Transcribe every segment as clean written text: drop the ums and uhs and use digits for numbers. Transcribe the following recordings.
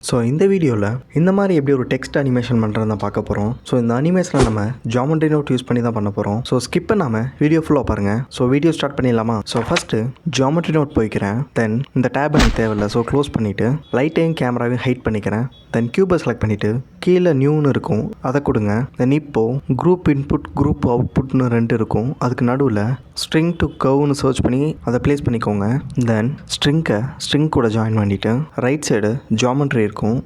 So இந்த வீடியோவில் இந்த மாதிரி எப்படி ஒரு டெக்ஸ்ட் அனிமேஷன் பண்ணுறது தான் பார்க்க போகிறோம். ஸோ இந்த அனிமேஷனில் நம்ம ஜாமெட்ரி நோட் யூஸ் பண்ணி தான் பண்ண போகிறோம். ஸோ ஸ்கிப் பண்ணாமல் வீடியோ ஃபுல்லாக பாருங்கள். ஸோ வீடியோ ஸ்டார்ட் பண்ணிடலாமா? ஸோ ஃபஸ்ட்டு ஜாமெட்ரி நோட் போய்க்கிறேன். தென் இந்த டேப் எனக்கு தேவையில்லை. ஸோ க்ளோஸ் பண்ணிவிட்டு லைட்டையும் கேமராவையும் ஹைட் பண்ணிக்கிறேன். தென் கியூபை செலக்ட் பண்ணிவிட்டு கீழே நியூன்னு இருக்கும், அதை கொடுங்க. தென் இப்போது குரூப் இன்புட் குரூப் அவுட்புட்னு 2 இருக்கும். அதுக்கு நடுவில் ஸ்ட்ரிங் டு கர்வ்னு சர்ச் பண்ணி அதை ப்ளேஸ் பண்ணிக்கோங்க. தென் ஸ்ட்ரிங் கூட ஜாயின் பண்ணிவிட்டு ரைட் சைடு ஜாமெட்ரி இருக்கும்,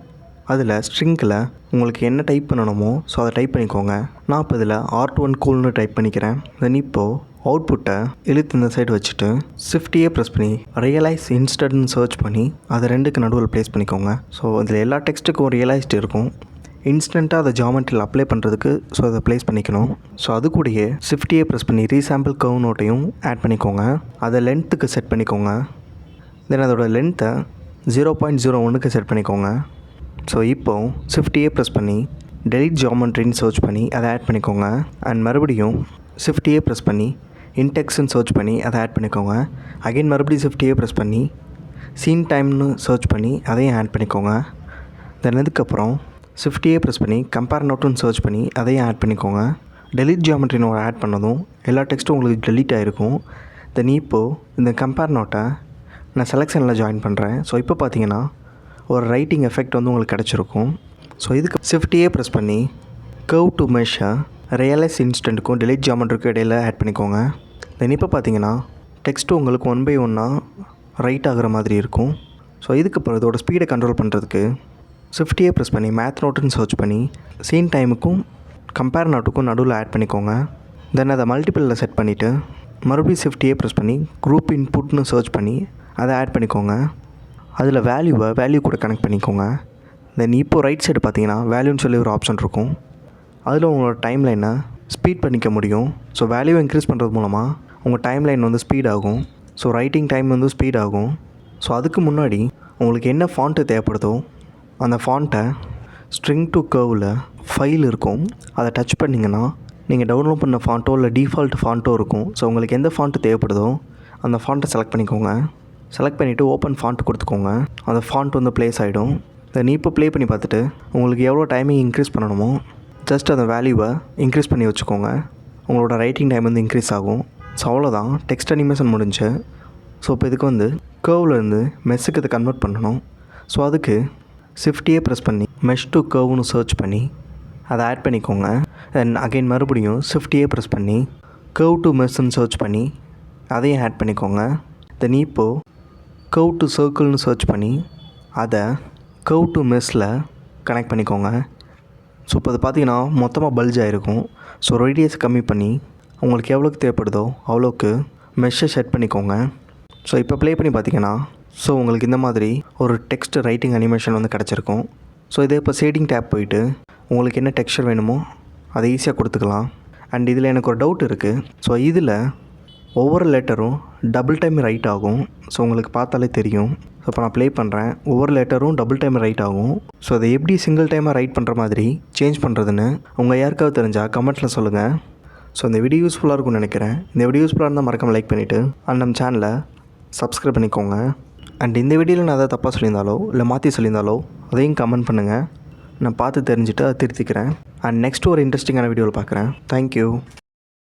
அதில் ஸ்ட்ரிங்கில் உங்களுக்கு என்ன டைப் பண்ணணுமோ ஸோ அதை டைப் பண்ணிக்கோங்க. நான் இப்போ இதில் R1 கூல்னு டைப் பண்ணிக்கிறேன். தென் இப்போது அவுட்புட்டை இழுத்து இந்த சைடு வச்சுட்டு Shift-A ப்ரெஸ் பண்ணி ரியலைஸ் இன்ஸ்டன்ட்னு சர்ச் பண்ணி அதை 2க்கு நடுவில் ப்ளேஸ் பண்ணிக்கோங்க. ஸோ இதில் எல்லா டெக்ஸ்ட்டுக்கும் ரியலைஸ்ட் இருக்கும். இன்ஸ்டண்ட்டாக அதை ஜாமெட்ரியில் அப்ளை பண்ணுறதுக்கு ஸோ அதை ப்ளேஸ் பண்ணிக்கணும். ஸோ அது கூடயே Shift-A ப்ரெஸ் பண்ணி ரீசாம்பிள் கர்வ் நோட்டையும் ஆட் பண்ணிக்கோங்க. அதை லென்த்துக்கு செட் பண்ணிக்கோங்க. தென் அதோட லென்த்தை 0.01க்கு செட் பண்ணிக்கோங்க. ஸோ இப்போது Shift-A ப்ரெஸ் பண்ணி டெலிட் ஜாமெட்ரின்னு சர்ச் பண்ணி அதை ஆட் பண்ணிக்கோங்க. அண்ட் மறுபடியும் Shift-A ப்ரெஸ் பண்ணி இன்டெக்ஸ்ன்னு சர்ச் பண்ணி அதை ஆட் பண்ணிக்கோங்க. அகைன் மறுபடியும் Shift-A ப்ரெஸ் பண்ணி சீன் டைம்னு சர்ச் பண்ணி அதையும் ஆட் பண்ணிக்கோங்க. தென் இதுக்கப்புறம் Shift-A ப்ரெஸ் பண்ணி கம்பேர் நோட்டுன்னு சர்ச் பண்ணி அதையும் ஆட் பண்ணிக்கோங்க. டெலிட் ஜாமெட்ரின்னு ஒரு ஆட் பண்ணதும் எல்லா டெக்ஸ்ட்டும் உங்களுக்கு டெலிட் ஆகிருக்கும். தென் இப்போது இந்த கம்பேர் நோட்டை நான் செலெக்ஷனில் ஜாயின் பண்ணுறேன். ஸோ இப்போ பார்த்தீங்கன்னா ஒரு ரைட்டிங் எஃபெக்ட் வந்து உங்களுக்கு கிடச்சிருக்கும். ஸோ இதுக்கு Shift-A ப்ரெஸ் பண்ணி கர்வ் டு மெஷ்ஷை ரியலைஸ் இன்ஸ்டன்ட்டுக்கும் டெலிட் ஜாமெட்ரிக்கும் இடையில் ஆட் பண்ணிக்கோங்க. தென் இப்போ பார்த்தீங்கன்னா டெக்ஸ்ட்டு உங்களுக்கு 1 by 1 ரைட் ஆகிற மாதிரி இருக்கும். ஸோ இதுக்கப்புறம் இதோட ஸ்பீடை கண்ட்ரோல் பண்ணுறதுக்கு Shift-A ப்ரெஸ் பண்ணி மேத் நோட்டுன்னு சர்ச் பண்ணி சீன் டைமுக்கும் கம்பேர் நோட்டுக்கும் நடுவில் ஆட் பண்ணிக்கோங்க. தென் அதை மல்டிபிளில் செட் பண்ணிவிட்டு மறுபடியும் Shift-A ப்ரெஸ் பண்ணி குரூப் இன்புட்னு சர்ச் பண்ணி அதை ஆட் பண்ணிக்கோங்க. அதில் வேல்யூ கூட கனெக்ட் பண்ணிக்கோங்க. தென் இப்போது ரைட் சைடு பார்த்தீங்கன்னா வேல்யூன்னு சொல்லி ஒரு ஆப்ஷன் இருக்கும். அதில் உங்களோட டைம் லைனை ஸ்பீட் பண்ணிக்க முடியும். ஸோ வேல்யூ இன்க்ரீஸ் பண்ணுறது மூலமாக உங்கள் டைம் லைன் வந்து ஸ்பீட் ஆகும். ஸோ ரைட்டிங் டைம் வந்து ஸ்பீட் ஆகும். ஸோ அதுக்கு முன்னாடி உங்களுக்கு என்ன ஃபாண்ட்டு தேவைப்படுதோ அந்த ஃபாண்ட்டை ஸ்ட்ரிங் டு கர்வில் ஃபைல் இருக்கும், அதை டச் பண்ணிங்கன்னா நீங்கள் டவுன்லோட் பண்ண ஃபாண்ட்டோ இல்லை டிஃபால்ட் ஃபாண்ட்டோ இருக்கும். ஸோ உங்களுக்கு எந்த ஃபாண்ட்டு தேவைப்படுதோ அந்த ஃபாண்ட்டை செலக்ட் பண்ணிக்கோங்க. செலக்ட் பண்ணிவிட்டு ஓப்பன் ஃபாண்ட் கொடுத்துக்கோங்க. அந்த ஃபாண்ட் வந்து ப்ளேஸ் ஆகிடும். தென் இப்போ ப்ளே பண்ணி பார்த்துட்டு உங்களுக்கு எவ்வளோ டைமிங் இன்க்ரீஸ் பண்ணணுமோ ஜஸ்ட் அந்த வேல்யூவை இன்க்ரீஸ் பண்ணி வச்சுக்கோங்க. உங்களோட ரைட்டிங் டைம் வந்து இன்க்ரீஸ் ஆகும். ஸோ அவ்வளோதான், டெக்ஸ்ட் அனிமேஷன் முடிஞ்சு. ஸோ இப்போ இதுக்கு வந்து கர்வ்லேருந்து மெஷ்ஷுக்கு இதை கன்வெர்ட் பண்ணணும். ஸோ அதுக்கு Shift-A ப்ரெஸ் பண்ணி மெஷ் டு கர்வ்னு சர்ச் பண்ணி அதை ஆட் பண்ணிக்கோங்க. தென் அகைன் மறுபடியும் Shift-A ப்ரெஸ் பண்ணி கர்வ் டு மெஷ்ன்னு சர்ச் பண்ணி அதையும் ஆட் பண்ணிக்கோங்க. தென் இப்போது கர்வ் டு சர்க்கிள்னு சர்ச் பண்ணி அதை கர்வ் டு மெஷ்ஷில் கனெக்ட் பண்ணிக்கோங்க. ஸோ இப்போ அது பார்த்தீங்கன்னா மொத்தமாக பல்ஜ் ஆகிருக்கும். ஸோ ரேடியஸ் கம்மி பண்ணி உங்களுக்கு எவ்வளோக்கு தேவைப்படுதோ அவ்வளோக்கு மெஷ்ஷை செட் பண்ணிக்கோங்க. ஸோ இப்போ ப்ளே பண்ணி பார்த்தீங்கன்னா ஸோ உங்களுக்கு இந்த மாதிரி ஒரு டெக்ஸ்ட் ரைட்டிங் அனிமேஷன் வந்து கிடச்சிருக்கும். ஸோ இதே இப்போ ஷேடிங் டேப் போயிட்டு உங்களுக்கு என்ன டெக்ஸ்சர் வேணுமோ அதை ஈஸியாக கொடுத்துக்கலாம். அண்ட் இதில் எனக்கு ஒரு டவுட் இருக்குது. ஸோ இதில் ஒவ்வொரு லெட்டரும் டபுள் டைம் ரைட் ஆகும். ஸோ உங்களுக்கு பார்த்தாலே தெரியும். ஸோ இப்போ நான் ப்ளே பண்ணுறேன், ஒவ்வொரு லெட்டரும் டபுள் டைம் ரைட் ஆகும். ஸோ அதை எப்படி சிங்கிள் டைமாக ரைட் பண்ணுற மாதிரி சேஞ்ச் பண்ணுறதுன்னு உங்கள் யாருக்காவது தெரிஞ்சால் கமெண்ட்ஸில் சொல்லுங்கள். ஸோ இந்த வீடியோ யூஸ்ஃபுல்லாக இருக்கும்னு நினைக்கிறேன். இந்த வீடியோ யூஸ்ஃபுல்லாக இருந்தால் மறக்காமல் லைக் பண்ணிவிட்டு அண்ட் நம்ம சேனலை சப்ஸ்கிரைப் பண்ணிக்கோங்க. அண்ட் இந்த வீடியோவில் நான் எதாவது தப்பாக சொல்லியிருந்தாலோ இல்லை மாற்றி சொல்லியிருந்தாலோ அதையும் கமெண்ட் பண்ணுங்கள். நான் பார்த்து தெரிஞ்சுட்டு அதை திருத்திக்கிறேன். அண்ட் நெக்ஸ்ட்டு ஒரு இன்ட்ரெஸ்டிங்கான வீடியோவில் பார்க்குறேன். தேங்க்யூ.